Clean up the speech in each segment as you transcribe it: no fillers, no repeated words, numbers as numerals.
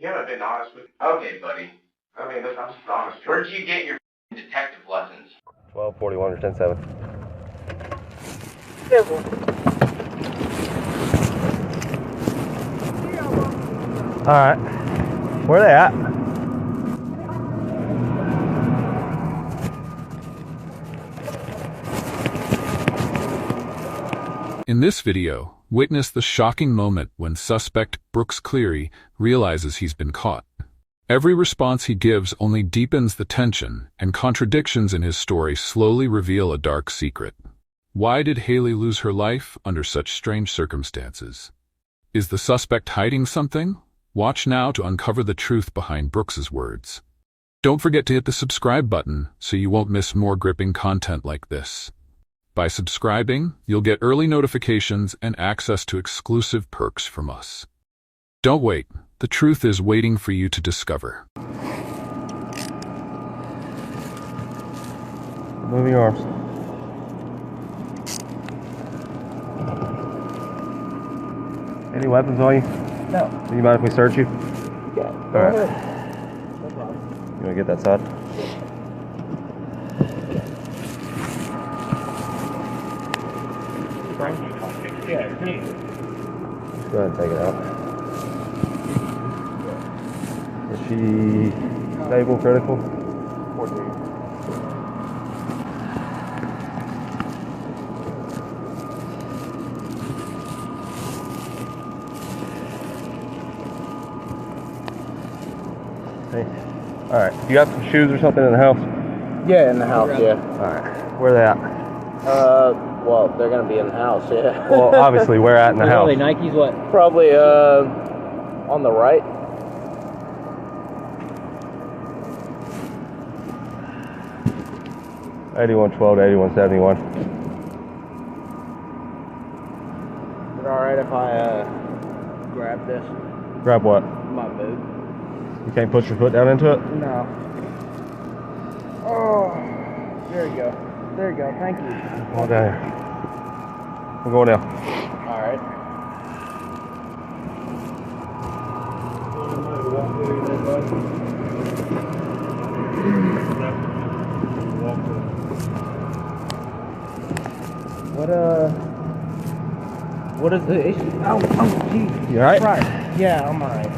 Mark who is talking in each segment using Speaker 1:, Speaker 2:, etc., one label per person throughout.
Speaker 1: You haven't been honest with me.
Speaker 2: Okay, buddy.
Speaker 1: I mean, listen, I'm just honest.
Speaker 2: Where'd you get your detective lessons?
Speaker 3: 1241 or 107. Alright. Where are they at?
Speaker 4: In this video, witness the shocking moment when suspect Brooks Cleary realizes he's been caught. Every response he gives only deepens the tension, and contradictions in his story slowly reveal a dark secret. Why did Haley lose her life under such strange circumstances? Is the suspect hiding something? Watch now to uncover the truth behind Brooks's words. Don't forget to hit the subscribe button so you won't miss more gripping content like this. By subscribing, you'll get early notifications and access to exclusive perks from us. Don't wait. The truth is waiting for you to discover.
Speaker 3: Move your arms. Any weapons on you?
Speaker 5: No.
Speaker 3: Do you mind if we search you?
Speaker 5: Yeah.
Speaker 3: All right.
Speaker 5: No problem.
Speaker 3: You want to get that side?
Speaker 5: Yeah.
Speaker 3: Just go ahead and take it out. Is she stable, critical?
Speaker 5: 14.
Speaker 3: Hey. All right. You got some shoes or something in the house?
Speaker 5: Yeah, in the house, yeah.
Speaker 3: All right. Where are they at?
Speaker 5: Well, they're gonna be in the house, yeah.
Speaker 3: Well, obviously, where at in the house?
Speaker 6: Probably Nikes, what?
Speaker 5: Probably, on the right.
Speaker 3: $81.12 to $81.71.
Speaker 5: Is it alright if I, grab this?
Speaker 3: Grab what?
Speaker 5: My boot?
Speaker 3: You can't put your foot down into it?
Speaker 5: No. Oh, there you go. There you go, thank you.
Speaker 3: Hold down here. We're going down.
Speaker 5: Alright. What is the issue? Oh, geez.
Speaker 3: You alright?
Speaker 5: Right. Yeah, I'm alright.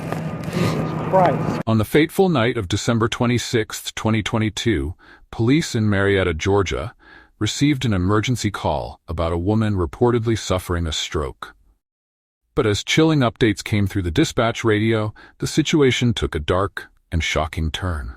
Speaker 5: Jesus Christ.
Speaker 4: On the fateful night of December 26, 2022, police in Marietta, Georgia, received an emergency call about a woman reportedly suffering a stroke. But as chilling updates came through the dispatch radio, the situation took a dark and shocking turn.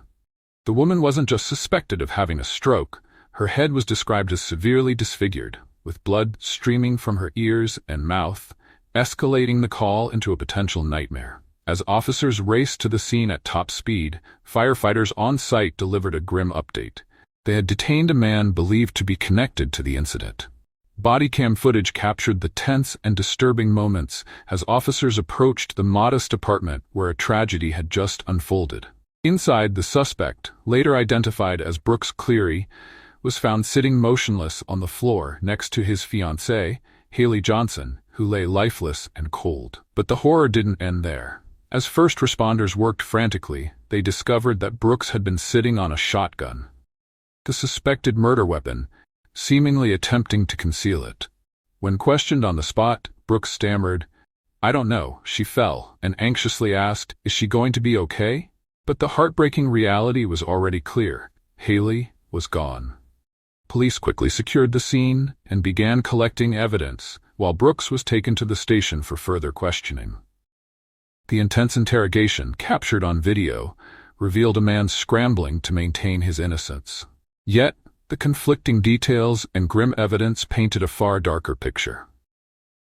Speaker 4: The woman wasn't just suspected of having a stroke, her head was described as severely disfigured, with blood streaming from her ears and mouth, escalating the call into a potential nightmare. As officers raced to the scene at top speed, firefighters on site delivered a grim update. They had detained a man believed to be connected to the incident. Body cam footage captured the tense and disturbing moments as officers approached the modest apartment where a tragedy had just unfolded. Inside, the suspect, later identified as Brooks Cleary, was found sitting motionless on the floor next to his fiancée, Haley Johnson, who lay lifeless and cold. But the horror didn't end there. As first responders worked frantically, they discovered that Brooks had been sitting on a shotgun, the suspected murder weapon, seemingly attempting to conceal it. When questioned on the spot, Brooks stammered, "I don't know," she fell, and anxiously asked, "Is she going to be okay?" But the heartbreaking reality was already clear. Haley was gone. Police quickly secured the scene and began collecting evidence, while Brooks was taken to the station for further questioning. The intense interrogation, captured on video, revealed a man scrambling to maintain his innocence. Yet, the conflicting details and grim evidence painted a far darker picture.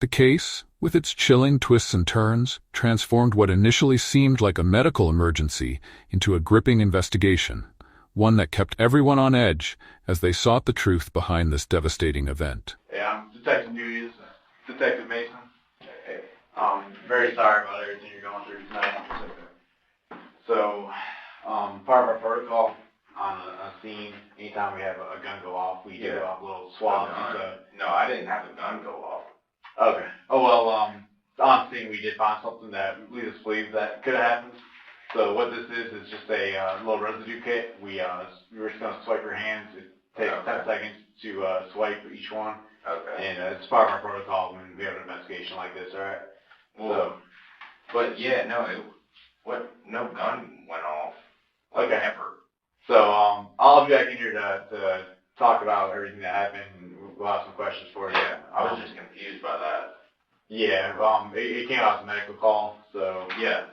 Speaker 4: The case, with its chilling twists and turns, transformed what initially seemed like a medical emergency into a gripping investigation, one that kept everyone on edge as they sought the truth behind this devastating event.
Speaker 1: Yeah, I'm Detective Newes, Detective Mason. Hey, very sorry about everything you're going through tonight. So, part of our protocol on a scene, anytime we have a gun go off, we give off little swabs.
Speaker 2: No, I didn't have the gun go off.
Speaker 1: Okay. Oh, well, on scene we did find something that leads us to believe that could have happened. So what this is just a little residue kit. We're just gonna swipe your hands. It takes 10 seconds to swipe each one.
Speaker 2: Okay.
Speaker 1: And it's part of our protocol when we have an investigation like this, alright?
Speaker 2: Well, but yeah, no gun went off. Like,
Speaker 1: Okay.
Speaker 2: ever.
Speaker 1: So, I'll be back in here to talk about everything that happened, and we'll have some questions for you.
Speaker 2: Yeah, I was just confused by that.
Speaker 1: Yeah, it came out as a medical call, so,
Speaker 2: Yeah.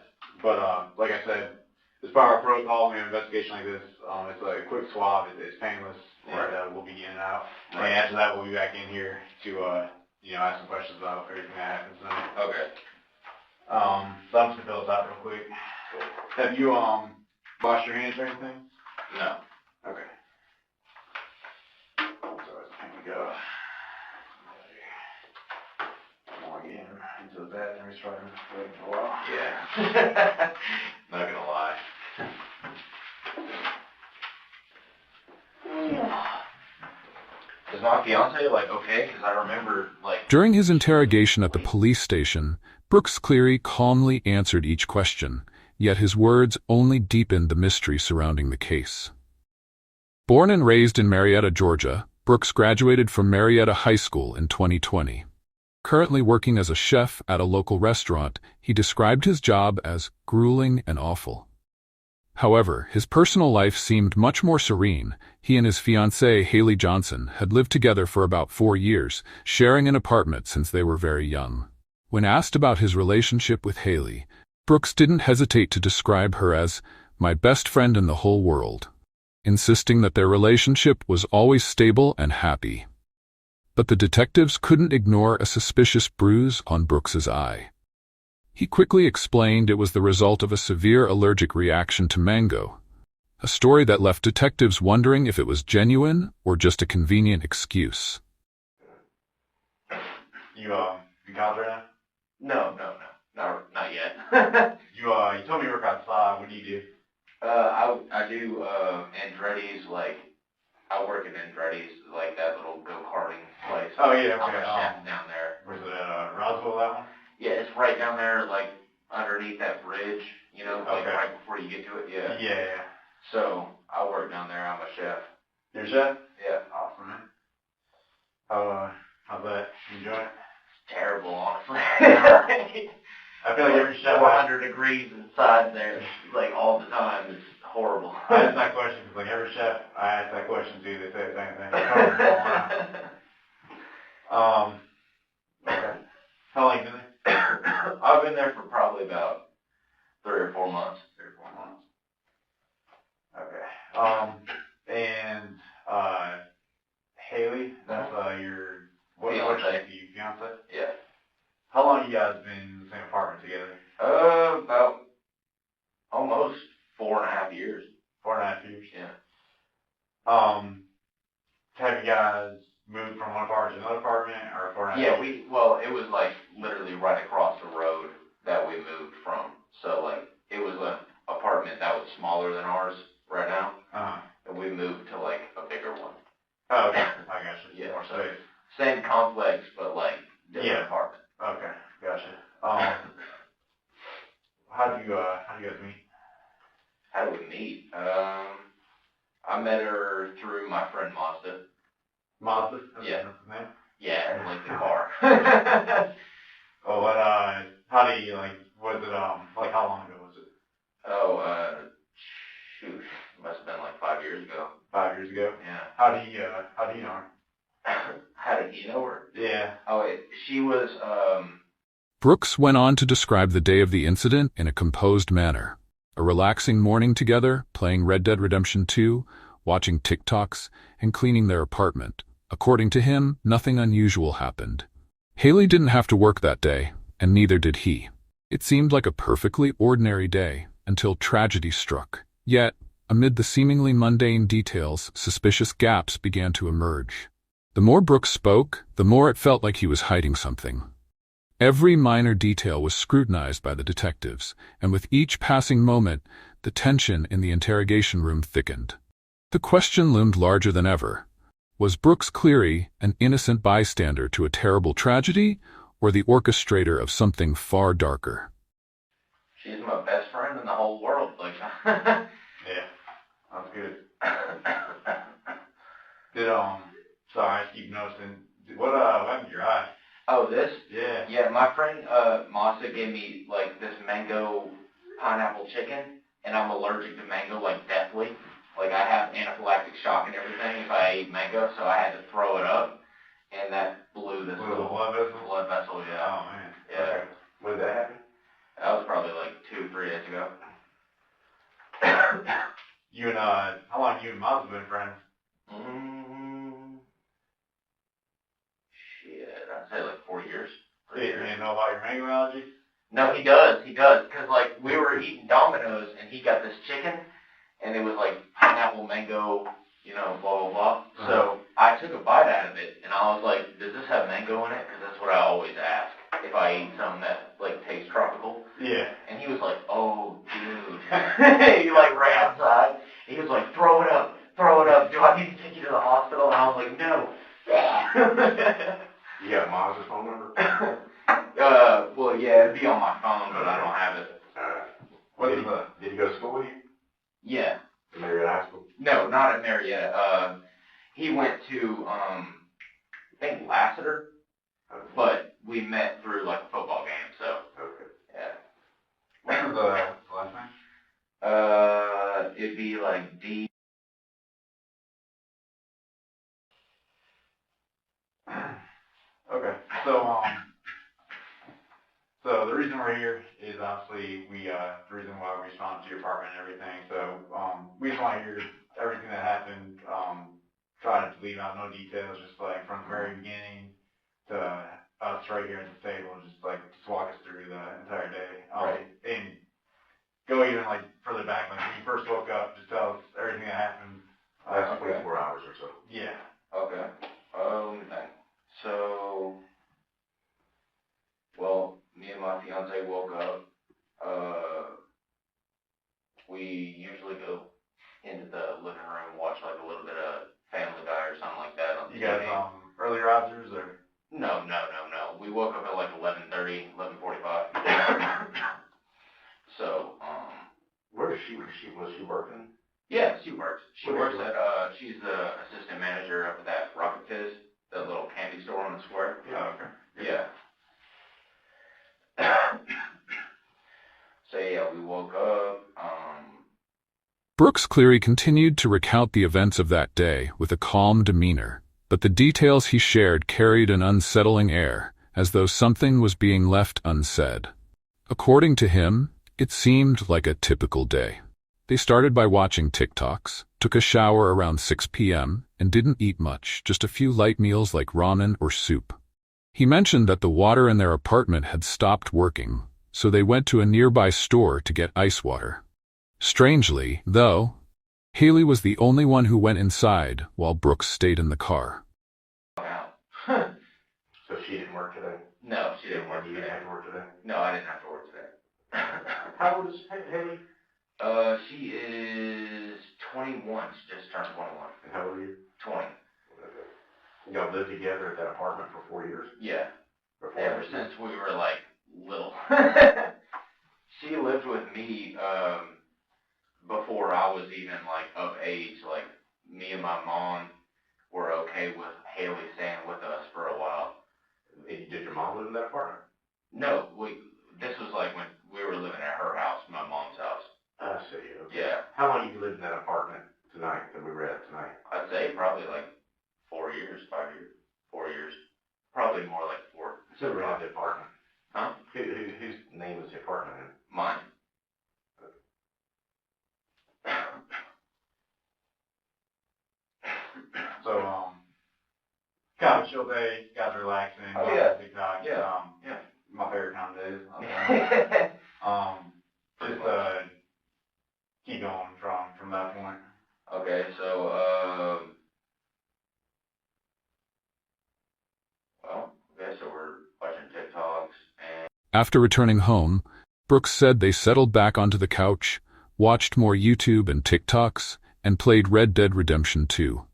Speaker 1: but, like I said, as part of our protocol, when we have an investigation like this, it's a quick swab, it's painless,
Speaker 2: Right.
Speaker 1: and, we'll be in and out.
Speaker 2: Right.
Speaker 1: And after that, we'll be back in here to, ask some questions about everything that happens tonight.
Speaker 2: Okay.
Speaker 1: So I'm just gonna fill this out real quick. Have you, washed your hands or anything?
Speaker 2: No.
Speaker 1: Okay. So here we go. I want to get him into the bathroom. He's probably waiting for a while.
Speaker 2: Yeah. Not gonna lie. Is my fiance okay? Because I remember
Speaker 4: During his interrogation at the police station, Brooks Cleary calmly answered each question, yet his words only deepened the mystery surrounding the case. Born and raised in Marietta, Georgia, Brooks graduated from Marietta High School in 2020. Currently working as a chef at a local restaurant, he described his job as grueling and awful. However, his personal life seemed much more serene. He and his fiancée, Haley Johnson, had lived together for about 4 years, sharing an apartment since they were very young. When asked about his relationship with Haley, Brooks didn't hesitate to describe her as my best friend in the whole world, insisting that their relationship was always stable and happy. But the detectives couldn't ignore a suspicious bruise on Brooks's eye. He quickly explained it was the result of a severe allergic reaction to mango, a story that left detectives wondering if it was genuine or just a convenient excuse.
Speaker 1: You college right
Speaker 2: no, not yet.
Speaker 1: now? You told me you work outside. What do you do?
Speaker 2: I do Andretti's, I work at Andretti's, that little go-karting place.
Speaker 1: Oh yeah,
Speaker 2: I'm
Speaker 1: okay.
Speaker 2: a chef down there.
Speaker 1: Where's it at? Roswell, that one?
Speaker 2: Yeah, it's right down there, underneath that bridge,
Speaker 1: Okay.
Speaker 2: right before you get to it, yeah.
Speaker 1: Yeah.
Speaker 2: So, I work down there, I'm a chef.
Speaker 1: You're a chef?
Speaker 2: Yeah.
Speaker 1: Awesome, man. How's that? You enjoy it?
Speaker 2: It's terrible, honestly.
Speaker 1: I feel like every chef
Speaker 2: 400 degrees inside there, all the time. It's horrible.
Speaker 1: I asked that question because, every chef I ask that question to, they say the same thing. Okay. How long you been there?
Speaker 2: I've been there for probably about 3 or 4 months.
Speaker 1: 3 or 4 months. Okay. And Haley, that's your what's
Speaker 2: Fiance.
Speaker 1: your fiance?
Speaker 2: Yeah.
Speaker 1: How long you guys been in the same apartment together?
Speaker 2: About almost 4.5 years.
Speaker 1: 4.5 years.
Speaker 2: Yeah.
Speaker 1: Have you guys moved from one apartment to another apartment, or 4.5
Speaker 2: Yeah,
Speaker 1: years?
Speaker 2: it was literally right across the road that we moved from. So it was an apartment that was smaller than ours right now, and we moved to a bigger one.
Speaker 1: Oh, okay. I got you.
Speaker 2: Yeah,
Speaker 1: More
Speaker 2: so
Speaker 1: space.
Speaker 2: same complex, but different
Speaker 1: Yeah.
Speaker 2: apartment.
Speaker 1: Okay, gotcha. How do you guys meet?
Speaker 2: How did we meet? I met her through my friend Mazda.
Speaker 1: Mazda?
Speaker 2: Yeah.
Speaker 1: That's his name?
Speaker 2: Yeah, the car.
Speaker 1: Oh, what, how do you, was it, how long ago was it?
Speaker 2: Oh, shoot, must have been 5 years ago.
Speaker 1: 5 years ago?
Speaker 2: Yeah.
Speaker 1: How do you know her?
Speaker 2: How did he know her?
Speaker 1: Yeah.
Speaker 2: Oh, she was,
Speaker 4: Brooks went on to describe the day of the incident in a composed manner. A relaxing morning together, playing Red Dead Redemption 2, watching TikToks, and cleaning their apartment. According to him, nothing unusual happened. Haley didn't have to work that day, and neither did he. It seemed like a perfectly ordinary day, until tragedy struck. Yet, amid the seemingly mundane details, suspicious gaps began to emerge. The more Brooks spoke, the more it felt like he was hiding something. Every minor detail was scrutinized by the detectives, and with each passing moment, the tension in the interrogation room thickened. The question loomed larger than ever. Was Brooks Cleary an innocent bystander to a terrible tragedy, or the orchestrator of something far darker?
Speaker 2: she's my best friend in the whole world. world. Like,
Speaker 1: Yeah, that's good. Sorry, I keep noticing. What happened to your eye?
Speaker 2: Oh, this?
Speaker 1: Yeah.
Speaker 2: Yeah, my friend, Masa gave me, like, this mango pineapple chicken, and I'm allergic to mango, like, deathly. Like, I have anaphylactic shock and everything if I eat mango, so I had to throw it up, and that blew this
Speaker 1: little blood vessel?
Speaker 2: Blood vessel, yeah.
Speaker 1: Oh, man.
Speaker 2: Yeah.
Speaker 1: Okay. When did that happen?
Speaker 2: That was probably, like, 2-3 days ago.
Speaker 1: How long you and Miles been friends?
Speaker 2: Shit, I'd say like 4 years.
Speaker 1: He didn't know about your mango allergy?
Speaker 2: No, he does, because like we were eating Domino's and he got this chicken and it was like pineapple, mango, blah, blah, blah. So I took a bite out of it and I was like, does this have mango in it? Because that's what I always ask if I eat something that like tastes tropical.
Speaker 1: Yeah.
Speaker 2: And he was like, oh, dude. He like ran outside. He was like, throw it up. Do I need to take you to the hospital? And I was like, no.
Speaker 1: You got Miles' phone number?
Speaker 2: Well, yeah, it'd be on my phone, but I don't have it.
Speaker 1: Did he go to school with you?
Speaker 2: Yeah.
Speaker 1: At Marietta High School?
Speaker 2: No, not at Marietta. He went to, I think Lassiter, but we met through like a football game, so.
Speaker 1: Okay.
Speaker 2: Yeah.
Speaker 1: What was the last name?
Speaker 2: It'd be like D.
Speaker 1: Okay. So the reason we're here is obviously the reason why we responded to your apartment and everything. So we just want to hear everything that happened. Try to leave out no details, just like from the very beginning to us right here at the table, just walk us through the entire day.
Speaker 2: Right.
Speaker 1: And go even like further back, like when you first woke up, just tell us everything that happened.
Speaker 6: Last 24 hours or so.
Speaker 1: Yeah.
Speaker 2: Okay. Let me think. So, well, me and my fiance woke up. We usually go into the living room, watch like a little bit of Family Guy or something like that on the
Speaker 1: You guys
Speaker 2: TV.
Speaker 1: early risers or?
Speaker 2: No. We woke up at like 11:30, 11:45. So,
Speaker 6: Where is she? Was she working?
Speaker 2: yeah, she works. She works at, she's the assistant manager up at that Rocket Fizz, that little candy store on the square.
Speaker 1: Yeah, okay.
Speaker 2: Yeah. So yeah, we woke up,
Speaker 4: Brooks Cleary continued to recount the events of that day with a calm demeanor, but the details he shared carried an unsettling air, as though something was being left unsaid. According to him, it seemed like a typical day. They started by watching TikToks, took a shower around 6 p.m., and didn't eat much, just a few light meals like ramen or soup. He mentioned that the water in their apartment had stopped working, so they went to a nearby store to get ice water. Strangely, though, Haley was the only one who went inside while Brooks stayed in the car.
Speaker 6: So she didn't work today?
Speaker 2: No, she didn't work
Speaker 6: You
Speaker 2: today.
Speaker 6: didn't have to work today?
Speaker 2: No, I didn't have to work today.
Speaker 6: How old is Haley?
Speaker 2: She is 21. She just turned 21.
Speaker 6: And how old are you?
Speaker 2: 20.
Speaker 6: Y'all lived together at that apartment for 4 years?
Speaker 2: Yeah.
Speaker 6: Before
Speaker 2: Ever since we were, like, little. She lived with me, before I was even, like, of age. Like, me and my mom were okay with Haley staying with us for a while.
Speaker 6: Did your mom live in that apartment?
Speaker 2: No, this was, like, when we were living at her house, my mom's house.
Speaker 6: I see, okay.
Speaker 2: Yeah.
Speaker 6: How long have you lived in that apartment tonight, that we were at tonight?
Speaker 2: I'd say probably, like, 4 years, 5 years, 4 years. Probably more like 4.
Speaker 6: Who rented the apartment?
Speaker 2: Huh?
Speaker 6: Whose name is the apartment in?
Speaker 2: Mine.
Speaker 1: So, kind of a chill day, guys are relaxing,
Speaker 2: Oh, yeah.
Speaker 1: TikTok.
Speaker 2: Yeah.
Speaker 1: My favorite kind of days. Just keep going from that point.
Speaker 2: Okay, so, so we're watching TikToks and...
Speaker 4: After returning home, Brooks said they settled back onto the couch, watched more YouTube and TikToks, and played Red Dead Redemption 2.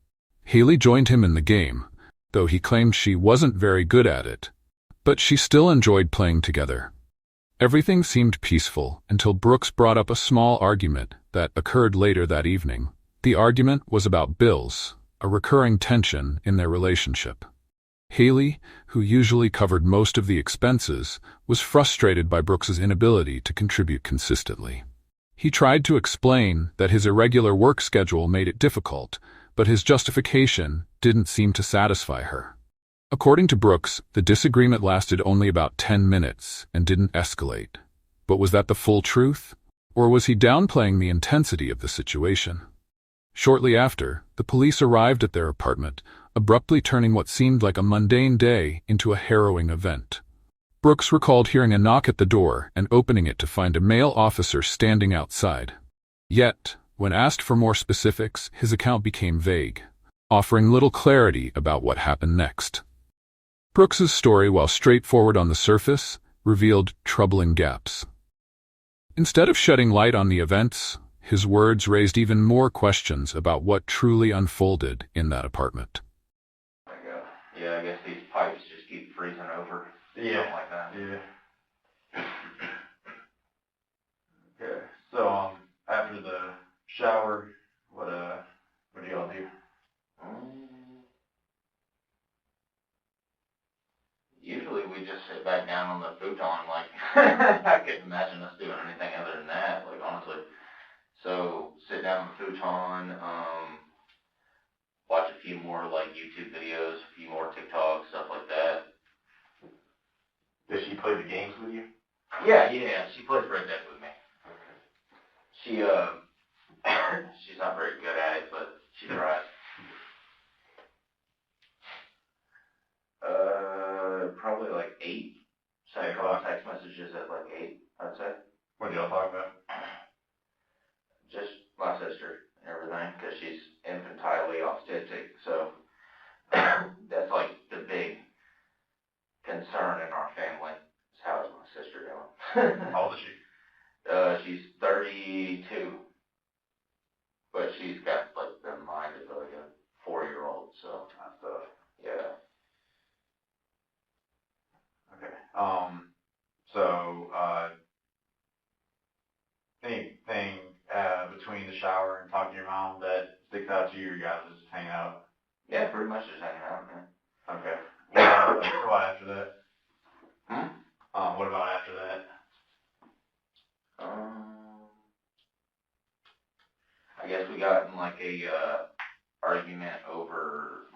Speaker 4: Haley joined him in the game, though he claimed she wasn't very good at it, but she still enjoyed playing together. Everything seemed peaceful until Brooks brought up a small argument that occurred later that evening. The argument was about bills, a recurring tension in their relationship. Haley, who usually covered most of the expenses, was frustrated by Brooks's inability to contribute consistently. He tried to explain that his irregular work schedule made it difficult, but his justification didn't seem to satisfy her. According to Brooks, the disagreement lasted only about 10 minutes and didn't escalate. But was that the full truth? Or was he downplaying the intensity of the situation? Shortly after, the police arrived at their apartment, abruptly turning what seemed like a mundane day into a harrowing event. Brooks recalled hearing a knock at the door and opening it to find a male officer standing outside. Yet, when asked for more specifics, his account became vague, offering little clarity about what happened next. Brooks's story, while straightforward on the surface, revealed troubling gaps. Instead of shedding light on the events, his words raised even more questions about what truly unfolded in that apartment.
Speaker 2: Yeah, I guess these pipes just keep freezing over.
Speaker 1: Yeah.
Speaker 2: Something like that.
Speaker 1: Yeah. Okay. So, after the shower, what do y'all do?
Speaker 2: Usually we just sit back down on the futon, like, I couldn't imagine us doing anything other than that, like, honestly. So, sit down on the futon, watch a few more, like, YouTube videos, a few more TikToks, stuff like that.
Speaker 6: Does she play the games with you?
Speaker 2: Yeah, she plays Red Dead with me. She, she's not very good at it, but she tries. Probably like 8. Text messages at like 8, I'd say.
Speaker 1: What do y'all talk about?
Speaker 2: Just my sister and everything, because she's infantile autistic, so that's like the big concern in our family, is how is my sister doing.
Speaker 1: How old is she?
Speaker 2: She's 32, but she's got like the mind of like a 4-year-old, so
Speaker 1: That's tough.
Speaker 2: yeah.
Speaker 1: Okay. So, anything between the shower and talking to your mom that sticks out to you, or you guys just hang out?
Speaker 2: Yeah, pretty much just hanging out, man.
Speaker 1: Okay. What about after that?
Speaker 2: Hmm?
Speaker 1: What about after that?
Speaker 2: I guess we got in like a argument over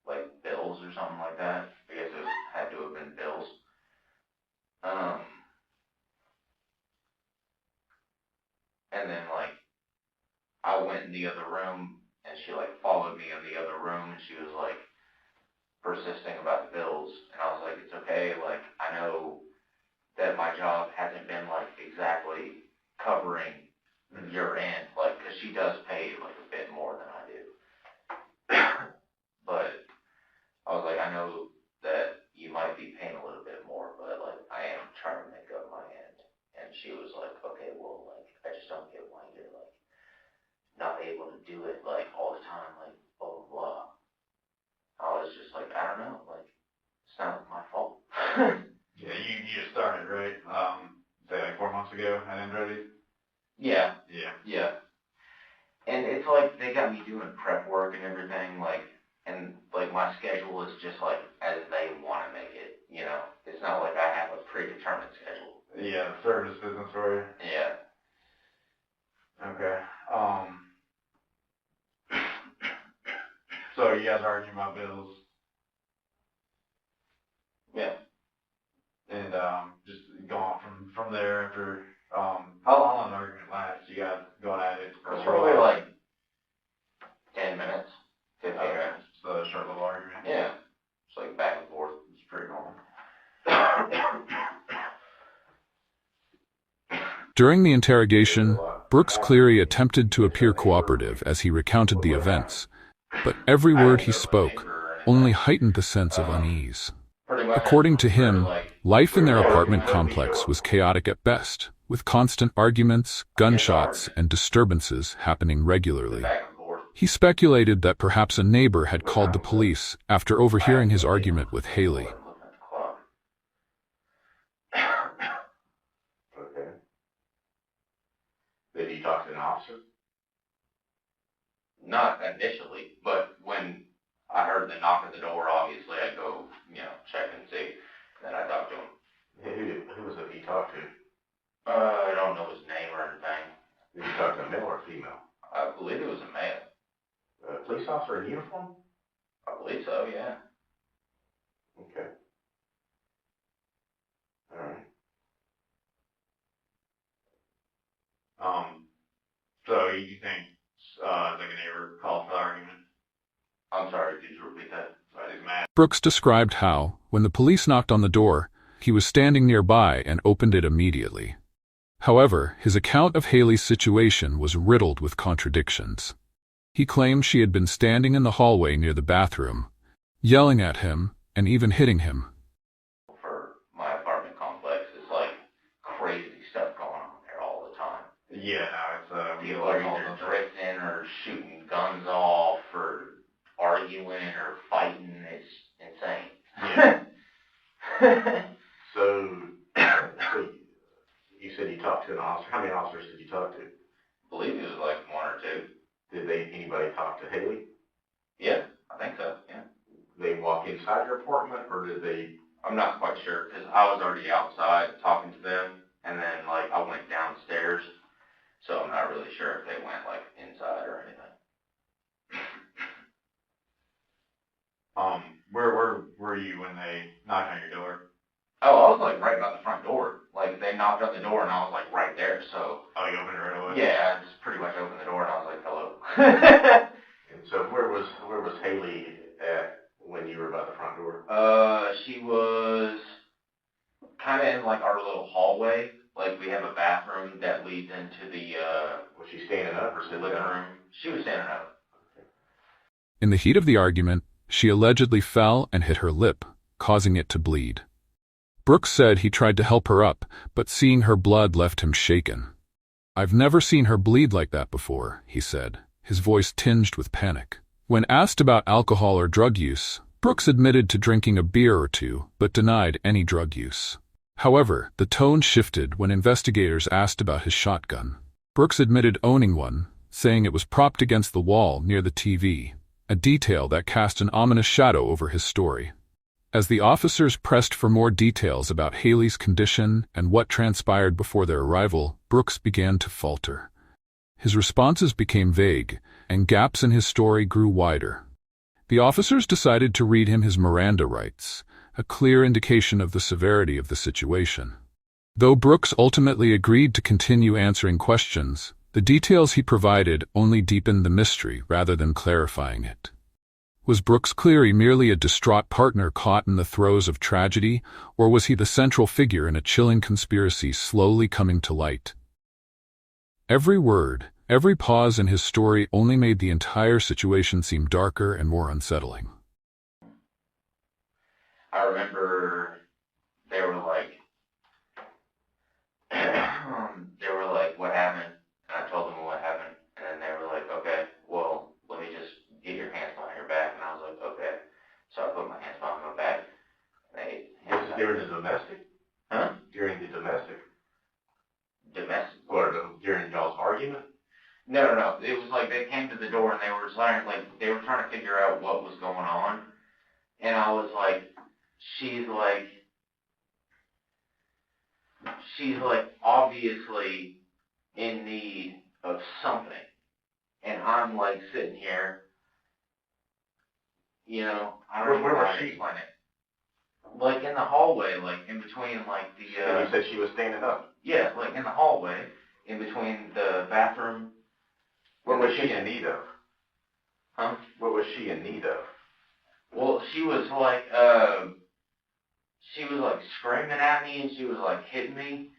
Speaker 2: like bills or something like that. I guess it had to have been bills. And then like I went in the other room and she like followed me in the other room and she was like persisting about the bills and I was like, it's okay, like I know that my job hasn't been like exactly covering your end, like, cause she does pay like a bit more than I do. But I was like, I know that you might be paying a little bit more, but like I am trying to make up my end. And she was like, okay, well, like I just don't get why you're like not able to do it like all the time, like blah blah blah. I was just like, I don't know, like it's not my fault.
Speaker 1: Yeah, you just started, right? Say like 4 months ago at Andretti?
Speaker 2: Yeah.
Speaker 1: Yeah.
Speaker 2: And it's like they got me doing prep work and everything, like, and like my schedule is just like as they want to make it, you know. It's not like I have a predetermined schedule.
Speaker 1: Yeah, service business for you.
Speaker 2: Yeah.
Speaker 1: Okay. So you guys are arguing about bills,
Speaker 2: Yeah.
Speaker 1: and just going from there after. How long an argument lasts? You guys going at it for a short
Speaker 2: Probably
Speaker 1: while?
Speaker 2: like 10 minutes, 15
Speaker 1: Okay,
Speaker 2: minutes.
Speaker 1: so a short little argument.
Speaker 2: Yeah. It's like back and forth. It's pretty normal.
Speaker 4: During the interrogation, Brooks clearly attempted to appear cooperative as he recounted the events, but every word he spoke only heightened the sense of unease. According to him, life in their apartment complex was chaotic at best, with constant arguments, gunshots, and disturbances happening regularly. He speculated that perhaps a neighbor had called the police after overhearing his argument with Haley.
Speaker 6: Did you talk to an officer?
Speaker 2: Not initially, but when I heard the knock at the door, obviously I go, check and see. And then I talked to him.
Speaker 6: Who was it he talked to?
Speaker 2: I don't know his name or anything.
Speaker 6: Did you talk to a male or a female?
Speaker 2: I believe it was a male.
Speaker 6: A police officer in uniform?
Speaker 2: I believe so, yeah.
Speaker 6: Okay. All right.
Speaker 1: So you think, like a neighbor called for the argument?
Speaker 2: I'm sorry, could you repeat that?
Speaker 1: He's mad.
Speaker 4: Brooks described how, when the police knocked on the door, he was standing nearby and opened it immediately. However, his account of Haley's situation was riddled with contradictions. He claimed she had been standing in the hallway near the bathroom, yelling at him and even hitting him.
Speaker 2: For my apartment complex, it's like crazy stuff going on there all the time.
Speaker 1: Yeah, no, it's
Speaker 2: People are either drifting or shooting guns off or arguing or fighting. It's insane.
Speaker 6: Yeah. So you said you talked to an officer. How many officers did you talk to?
Speaker 2: I believe it was like one or two.
Speaker 6: Did anybody talk to Haley?
Speaker 2: Yeah, I think so, yeah.
Speaker 6: They walk inside your apartment, or did they?
Speaker 2: I'm not quite sure, because I was already outside talking to them, and then, I went downstairs, so I'm not really sure if they went, inside or anything.
Speaker 1: Where were you when they knocked on your door?
Speaker 2: Oh, I was, right by the front door. They knocked on the door, and I was, right there, so.
Speaker 1: Oh, you opened it right away?
Speaker 2: Yeah, I just pretty much opened the door, and I was like, hello.
Speaker 6: And so where was Haley at when you were by the front door?
Speaker 2: She was kind of in, our little hallway. We have a bathroom that leads into the,
Speaker 6: Was she standing up or sitting
Speaker 2: living
Speaker 6: down?
Speaker 2: room. She was standing up.
Speaker 4: In the heat of the argument, she allegedly fell and hit her lip, causing it to bleed. Brooks said he tried to help her up, but seeing her blood left him shaken. "I've never seen her bleed like that before," he said, his voice tinged with panic. When asked about alcohol or drug use, Brooks admitted to drinking a beer or two, but denied any drug use. However, the tone shifted when investigators asked about his shotgun. Brooks admitted owning one, saying it was propped against the wall near the TV, a detail that cast an ominous shadow over his story. As the officers pressed for more details about Haley's condition and what transpired before their arrival, Brooks began to falter. His responses became vague, and gaps in his story grew wider. The officers decided to read him his Miranda rights, a clear indication of the severity of the situation. Though Brooks ultimately agreed to continue answering questions, the details he provided only deepened the mystery rather than clarifying it. Was Brooks Cleary merely a distraught partner caught in the throes of tragedy, or was he the central figure in a chilling conspiracy slowly coming to light? Every word, every pause in his story only made the entire situation seem darker and more unsettling.
Speaker 2: I remember they were what happened? And I told them what happened. And then they were like, okay, well, let me just get your hands behind your back. And I was like, okay. So I put my hands behind my back.
Speaker 6: This is during the domestic?
Speaker 2: Huh?
Speaker 6: During the domestic?
Speaker 2: Domestic?
Speaker 6: Or during y'all's argument?
Speaker 2: No. It was they came to the door and they were they were trying to figure out what was going on. And I was like, she's obviously in need of something. And I'm sitting here, I don't
Speaker 6: Where
Speaker 2: know
Speaker 6: was
Speaker 2: how to
Speaker 6: she?
Speaker 2: explain it. In the hallway, in between the,
Speaker 6: And you said she was standing up.
Speaker 2: yeah, in the hallway, in between the bathroom.
Speaker 6: What was she in need of?
Speaker 2: Huh?
Speaker 6: What was she in need of?
Speaker 2: Well, she was screaming at me and she was hitting me.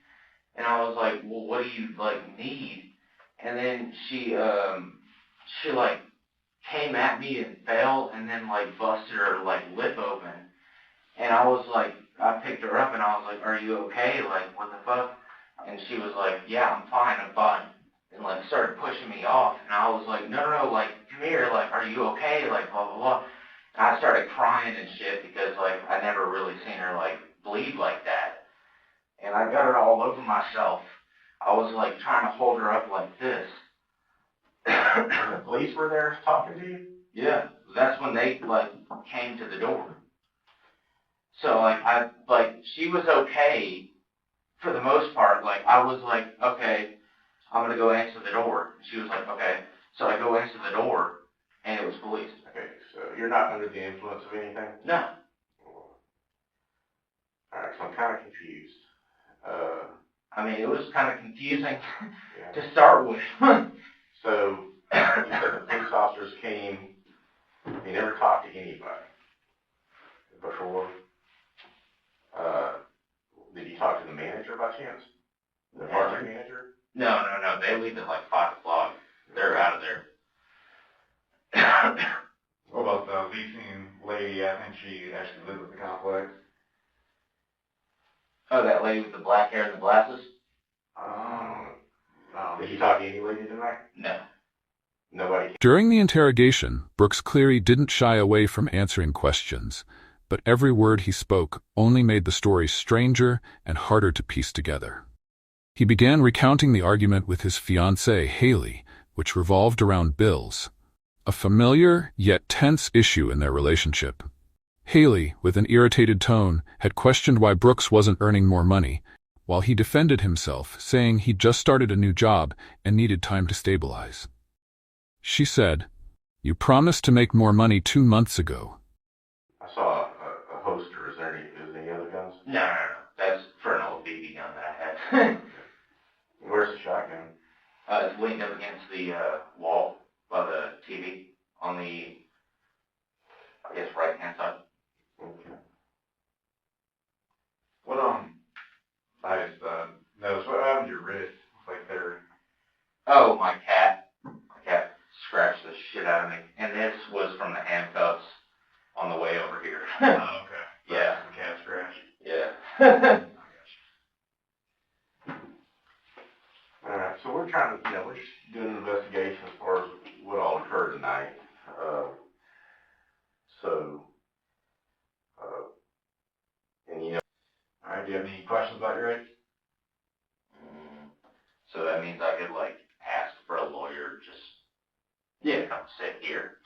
Speaker 2: And I was like, well, what do you need? And then she came at me and fell and then busted her lip open. And I was I picked her up and I was like, are you okay? What the fuck? And she was like, yeah, I'm fine. And started pushing me off. And I was like, no, come here. Are you okay? Blah, blah, blah. And I started crying and shit because I never really seen her bleed like that. And I got it all over myself. I was like trying to hold her up like this.
Speaker 6: And the police were there talking to you?
Speaker 2: Yeah, that's when they like came to the door. So she was okay for the most part. Like I was like, okay, I'm gonna go answer the door. She was like, okay. So I go answer the door, and it was police.
Speaker 6: Okay, so you're not under the influence of anything?
Speaker 2: No.
Speaker 6: Alright, so I'm kind of confused.
Speaker 2: I mean, it was kind of confusing
Speaker 6: Yeah.
Speaker 2: to start with.
Speaker 6: So, you said the police officers came, they never talked to anybody before. Did you talk to the manager by chance? The department manager?
Speaker 2: No. They leave at like 5 o'clock. They're out of there.
Speaker 1: What about the leasing lady? I think she actually lived with the complex.
Speaker 2: Oh, that lady with the black hair and the glasses?
Speaker 6: Did you talk to any lady tonight?
Speaker 2: No.
Speaker 6: Nobody?
Speaker 4: During the interrogation, Brooks Cleary didn't shy away from answering questions, but every word he spoke only made the story stranger and harder to piece together. He began recounting the argument with his fiancée, Haley, which revolved around bills, a familiar yet tense issue in their relationship. Haley, with an irritated tone, had questioned why Brooks wasn't earning more money, while he defended himself, saying he'd just started a new job and needed time to stabilize. She said, "You promised to make more money 2 months ago."
Speaker 6: I saw a holster. Is there any other guns?
Speaker 2: No. That's for an old BB gun that I had.
Speaker 6: Where's the shotgun?
Speaker 2: It's leaned up against the wall by the TV on the, I guess, right-hand side.
Speaker 6: Okay.
Speaker 1: What, I just, noticed, what happened to your wrist? It's like they're...
Speaker 2: Oh, my cat scratched the shit out of me. And this was from the handcuffs on the way over here.
Speaker 1: Oh, okay.
Speaker 2: Yeah.
Speaker 1: The cat scratch.
Speaker 2: Yeah.
Speaker 6: Alright, so we're trying to, we're just doing an investigation as far as what all occurred tonight. And
Speaker 1: Alright, do you have any questions about your rights?
Speaker 2: So that means I could, like, ask for a lawyer, just, come sit here.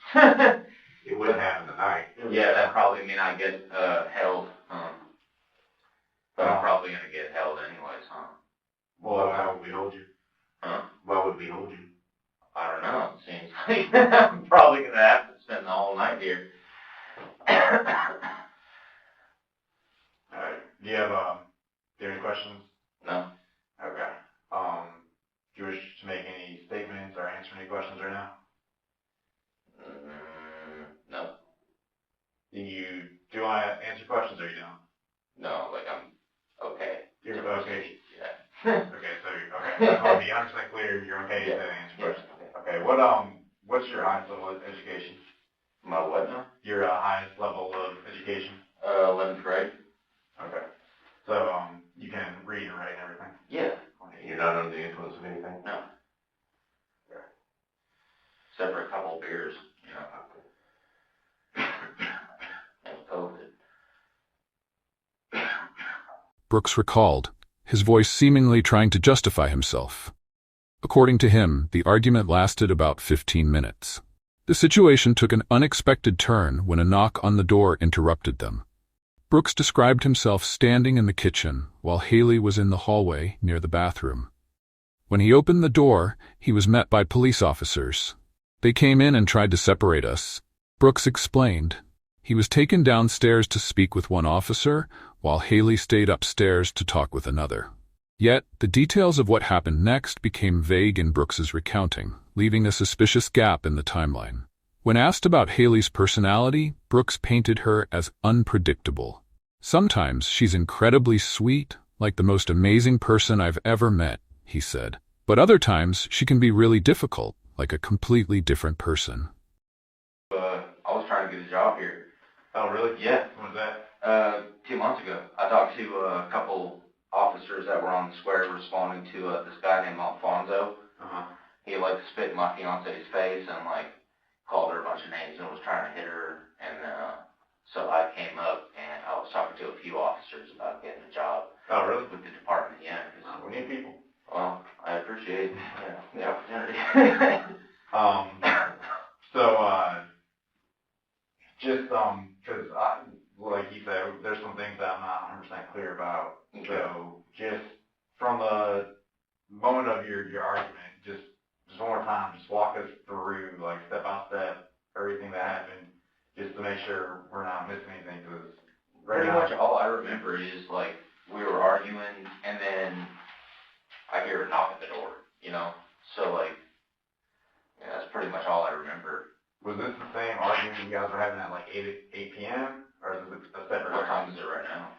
Speaker 6: it wouldn't happen tonight.
Speaker 2: Yeah, that'd probably mean I get held. But I'm probably gonna get held anyways, huh?
Speaker 6: Well, how would we hold you?
Speaker 2: Huh?
Speaker 6: Why would we hold you?
Speaker 2: I don't know. It seems like I'm probably gonna have to spend the whole night here.
Speaker 1: Alright, do you have any questions?
Speaker 2: No.
Speaker 1: Okay. Do you wish to make any statements or answer any questions right now?
Speaker 2: No.
Speaker 1: Do you want to answer questions or you don't?
Speaker 2: No, like I'm okay.
Speaker 1: You're okay?
Speaker 2: Yeah.
Speaker 1: Okay, so you're okay. I want to be 100% clear, you're okay to answer questions. Okay, what's your highest level of education?
Speaker 2: My what now?
Speaker 1: Your highest level of education?
Speaker 2: 11th grade.
Speaker 1: Okay. So, you can read and write and everything?
Speaker 2: Yeah.
Speaker 6: You're not under the influence of anything?
Speaker 2: No. Except for a couple of beers, and COVID.
Speaker 4: Brooks recalled, his voice seemingly trying to justify himself. According to him, the argument lasted about 15 minutes. The situation took an unexpected turn when a knock on the door interrupted them. Brooks described himself standing in the kitchen while Haley was in the hallway near the bathroom. When he opened the door, he was met by police officers. They came in and tried to separate us. Brooks explained. He was taken downstairs to speak with one officer, while Haley stayed upstairs to talk with another. Yet, the details of what happened next became vague in Brooks's recounting, leaving a suspicious gap in the timeline. When asked about Haley's personality, Brooks painted her as unpredictable. "Sometimes she's incredibly sweet, like the most amazing person I've ever met," he said. "But other times she can be really difficult, like a completely different person."
Speaker 2: I was trying to get a job here.
Speaker 1: Oh, really?
Speaker 2: Yeah.
Speaker 1: When was that?
Speaker 2: 2 months ago. I talked to a couple officers that were on the square responding to this guy named Alfonso.
Speaker 1: Uh-huh.
Speaker 2: He liked to spit in my fiance's face and called her a bunch of names and was trying to hit her. And so I came up and I was talking to a few officers about getting a job.
Speaker 1: Oh, really?
Speaker 2: With the department, yeah.
Speaker 1: We need people.
Speaker 2: Well, I appreciate the opportunity.
Speaker 1: Just, cause like you said, there's some things that I'm not 100% clear about.
Speaker 2: Okay.
Speaker 1: So just from the moment of your argument, just one more time, just walk us through, like, step by step, everything that happened, just to make sure we're not missing anything, cause
Speaker 2: Pretty much all I remember is, like, we were arguing, and then I hear a knock at the door, you know? So, like, yeah, that's pretty much all I remember.
Speaker 1: Was this the same argument you guys were having at like 8 p.m. or is it a separate?
Speaker 2: What time is it right now?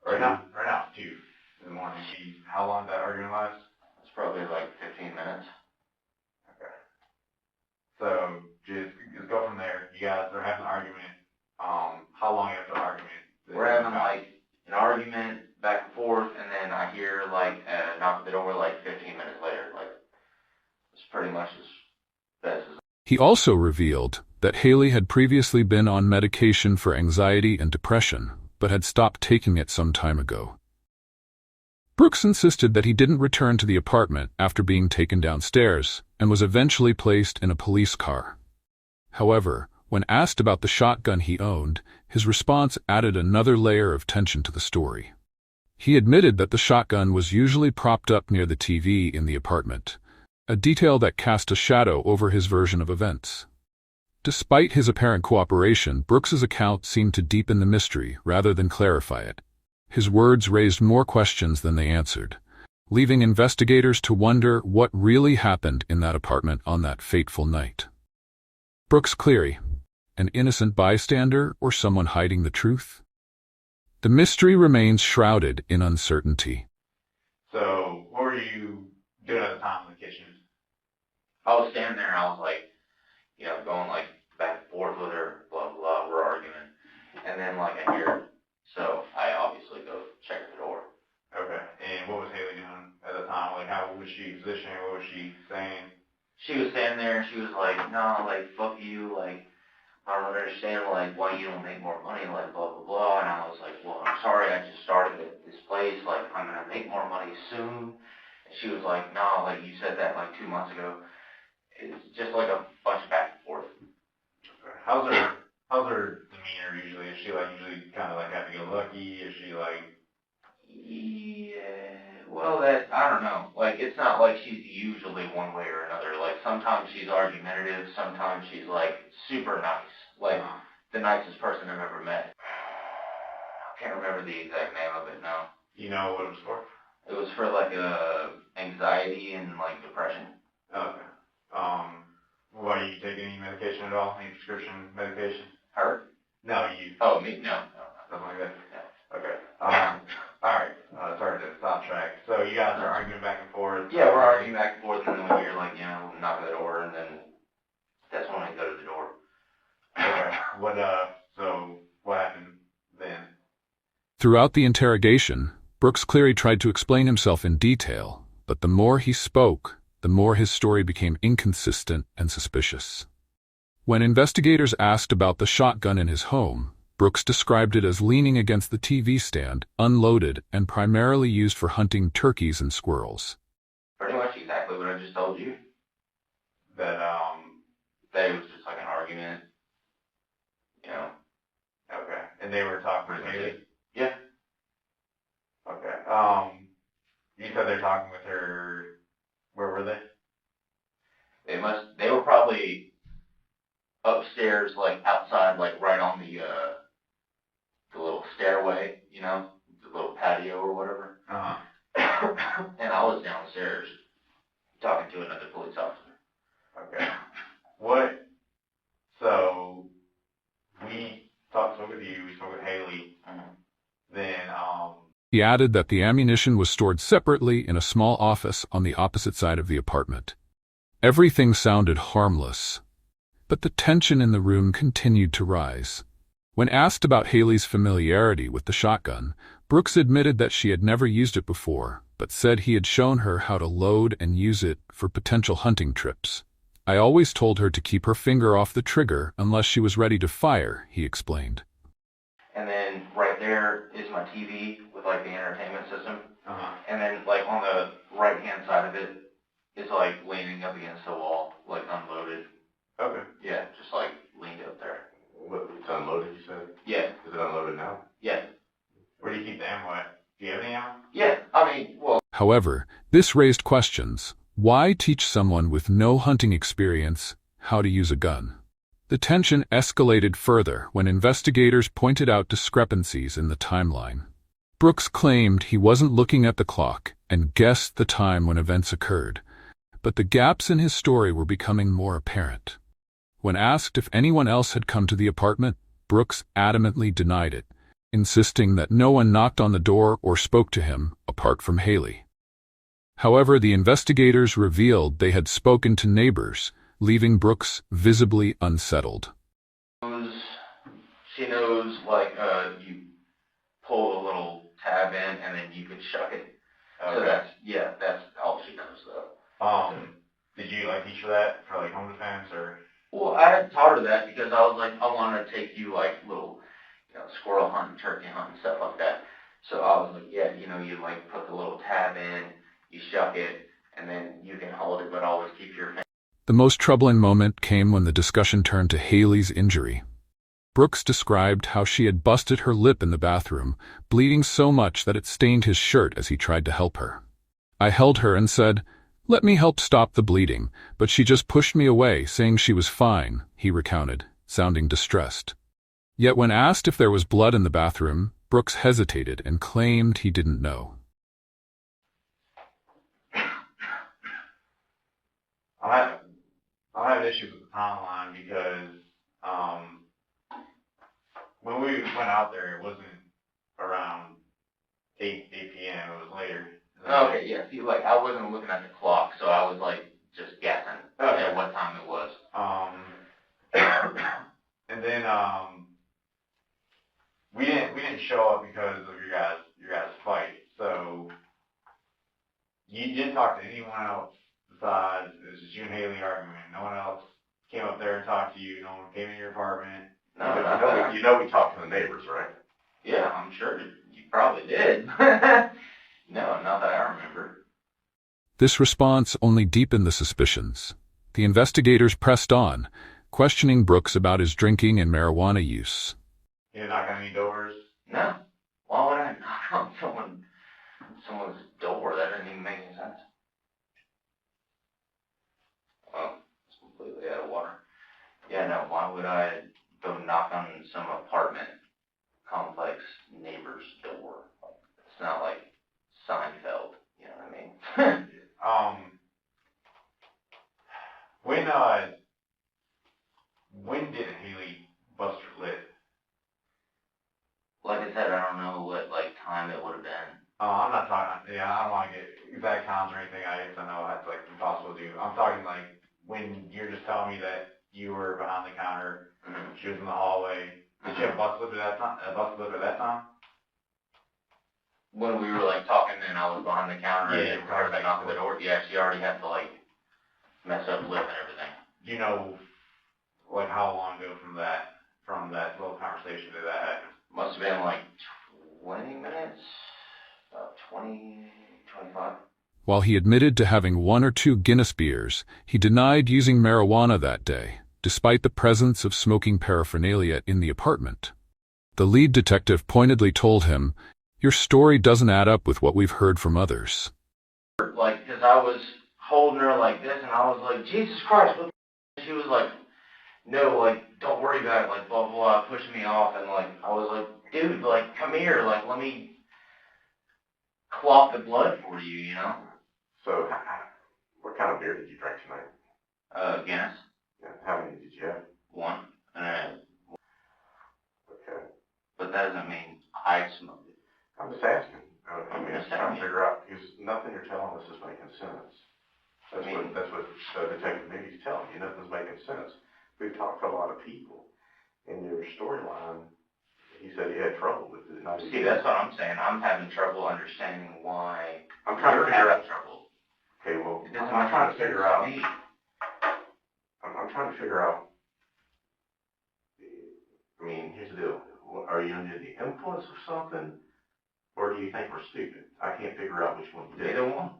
Speaker 1: Right now, 2 in the morning. How long did that argument last?
Speaker 2: It's probably like 15 minutes.
Speaker 1: Okay. So just go from there. You guys are having an argument. How long after the argument?
Speaker 2: We're having like an argument back and forth, and then I hear like a knock at the door like 15 minutes later. Like, it's pretty much as best as.
Speaker 4: He also revealed that Haley had previously been on medication for anxiety and depression, but had stopped taking it some time ago. Brooks insisted that he didn't return to the apartment after being taken downstairs and was eventually placed in a police car. However, when asked about the shotgun he owned, his response added another layer of tension to the story. He admitted that the shotgun was usually propped up near the TV in the apartment, a detail that cast a shadow over his version of events. Despite his apparent cooperation, Brooks's account seemed to deepen the mystery rather than clarify it. His words raised more questions than they answered, leaving investigators to wonder what really happened in that apartment on that fateful night. Brooks Cleary, an innocent bystander or someone hiding the truth? The mystery remains shrouded in uncertainty.
Speaker 1: So, what were you doing at the time in the kitchen?
Speaker 2: I was standing there, and I was like, you know, going like back and forth with her, blah, blah, we're arguing. And then like I hear it. So I obviously go check at the door.
Speaker 1: Okay. And what was Haley doing at the time? Like, how was she positioning? What was she saying?
Speaker 2: She was standing there, and she was like, no, like, fuck you, like, I don't understand, like, why you don't make more money, like, blah, blah, blah. And I was like, well, I'm sorry, I just started at this place, like, I'm gonna make more money soon. And she was like, no, like, you said that like 2 months ago. It's just like a bunch of back and forth.
Speaker 1: Okay. How's her demeanor usually? Is she like usually kind of like happy-go-lucky? Is she like?
Speaker 2: Yeah, well, I don't know. Like, it's not like she's usually one way or another. Like, sometimes she's argumentative, sometimes she's like super nice. Like, the nicest person I've ever met. I can't remember the exact name of it now.
Speaker 1: You know what it was for?
Speaker 2: It was for like anxiety and like depression.
Speaker 1: Okay. Why, are you taking any medication at all? Any prescription medication?
Speaker 2: Her?
Speaker 1: No, you.
Speaker 2: Oh, me? No.
Speaker 1: Something like that?
Speaker 2: No.
Speaker 1: Okay. Alright. Sorry to stop track. So you guys are arguing back and forth?
Speaker 2: Yeah, we're arguing back and forth, and then we hear like, you know, knock at the door, and then that's when I go to the door.
Speaker 1: Okay. So what happened then?
Speaker 4: Throughout the interrogation, Brooks Cleary tried to explain himself in detail, but the more he spoke, the more his story became inconsistent and suspicious. When investigators asked about the shotgun in his home, Brooks described it as leaning against the TV stand, unloaded, and primarily used for hunting turkeys and squirrels.
Speaker 2: Pretty much exactly what I just told you. That it was just like an argument, you know.
Speaker 1: Okay. And they were talking with Haley?
Speaker 2: Yeah.
Speaker 1: Okay. You said they're talking with her. Where were they?
Speaker 2: They were probably upstairs, like outside, like right on the little stairway, you know, the little patio or whatever. And I was downstairs talking to another police officer.
Speaker 1: Okay. So we spoke with you, we spoke with Haley. Then,
Speaker 4: He added that the ammunition was stored separately in a small office on the opposite side of the apartment. Everything sounded harmless, but the tension in the room continued to rise. When asked about Haley's familiarity with the shotgun, Brooks admitted that she had never used it before, but said he had shown her how to load and use it for potential hunting trips. I always told her to keep her finger off the trigger unless she was ready to fire, he explained.
Speaker 2: And then right there is my TV with like the entertainment system. and then like on the right hand side of it, it's like leaning up against the wall, like unloaded.
Speaker 6: Okay.
Speaker 2: Yeah, just like leaned up there.
Speaker 6: What, it's unloaded, you said?
Speaker 2: Yeah.
Speaker 6: Is it unloaded now?
Speaker 2: Yeah.
Speaker 1: Where do you keep the ammo at? Do you have any ammo?
Speaker 2: Yeah, I mean, well.
Speaker 4: However, this raised questions. Why teach someone with no hunting experience how to use a gun? The tension escalated further when investigators pointed out discrepancies in the timeline. Brooks claimed he wasn't looking at the clock and guessed the time when events occurred, but the gaps in his story were becoming more apparent. When asked if anyone else had come to the apartment, Brooks adamantly denied it, insisting that no one knocked on the door or spoke to him apart from Haley. However, the investigators revealed they had spoken to neighbors, leaving Brooks visibly unsettled.
Speaker 2: She knows, like, you pull a little tab in and then you can shuck it.
Speaker 1: Okay.
Speaker 2: So that's all she knows, though.
Speaker 1: Did you like teach her that for like home defense or?
Speaker 2: Well, I had taught her that because I was like, I want to take you like little, squirrel hunting, turkey hunting, stuff like that. So I was like, yeah, you like put the little tab in, you shuck it, and then you can hold it, but always keep your finger.
Speaker 4: The most troubling moment came when the discussion turned to Haley's injury. Brooks described how she had busted her lip in the bathroom, bleeding so much that it stained his shirt as he tried to help her. I held her and said, "Let me help stop the bleeding," but she just pushed me away, saying she was fine, he recounted, sounding distressed. Yet when asked if there was blood in the bathroom, Brooks hesitated and claimed he didn't know.
Speaker 1: I'm having issues with the timeline because when we went out there, it wasn't around 8 p.m. It was later.
Speaker 2: Okay, yeah. See, like, I wasn't looking at the clock, so I was, like, just guessing at what time it was.
Speaker 1: And then, we didn't show up because of your guys' fight. So, you didn't talk to anyone else besides, it was just you and Haley arguing. No one else came up there and talked to you. No one came in your apartment.
Speaker 2: No,
Speaker 6: you know we talked to the neighbors, right?
Speaker 2: Yeah, I'm sure you probably did. No, not that I remember.
Speaker 4: This response only deepened the suspicions. The investigators pressed on, questioning Brooks about his drinking and marijuana use.
Speaker 1: You didn't knock on any doors?
Speaker 2: No. Why would I knock on someone's door? That doesn't even make any sense. Well, it's completely out of water. Yeah, no, why would I go knock on some apartment complex neighbor's door? It's not like Seinfeld, you know what I mean?
Speaker 1: When did Haley bust her lip?
Speaker 2: Like I said, I don't know what time it would have been.
Speaker 1: I'm not talking, I don't want to get exact times or anything, I know that's like impossible to do. I'm talking like when you're just telling me that you were behind the counter, she was in the hallway. Did she have a bust lip at that time?
Speaker 2: When we were like talking and I was behind the counter
Speaker 1: Yeah,
Speaker 2: and everybody knocked on the door, yeah, she already had to like mess up lip and everything.
Speaker 1: Do you know like how long ago from that little conversation did that happen?
Speaker 2: Must have been like 20 minutes, about 20, 25.
Speaker 4: While he admitted to having 1 or 2 Guinness beers, he denied using marijuana that day, despite the presence of smoking paraphernalia in the apartment. The lead detective pointedly told him, "Your story doesn't add up with what we've heard from others."
Speaker 2: Like, because I was holding her like this, and I was like, Jesus Christ, what the. She was like, no, like, don't worry about it, like, blah, blah, blah, pushing me off, and like, I was like, dude, like, come here, like, let me clot the blood for you, you know?
Speaker 6: So, what kind of beer did you drink tonight?
Speaker 2: Guinness.
Speaker 6: Yeah, how many did you have?
Speaker 2: 1.
Speaker 6: Okay.
Speaker 2: But that doesn't mean I smoked it.
Speaker 6: I'm just asking. I'm just trying to figure out, because nothing you're telling us is making sense. That's what Detective Newby's telling you. Nothing's making sense. We've talked to a lot of people. In your storyline, he said he had trouble with it.
Speaker 2: See, that's what I'm saying. I'm having trouble understanding why
Speaker 6: I'm trying to figure out
Speaker 2: trouble.
Speaker 6: Okay, well,
Speaker 2: It doesn't
Speaker 6: I'm trying to
Speaker 2: make
Speaker 6: figure
Speaker 2: sense
Speaker 6: out.
Speaker 2: to me.
Speaker 6: I'm trying to figure out. I mean, here's the deal. Are you under the influence of something? Or do you think we're stupid? I can't figure out which one you did.
Speaker 2: Either one.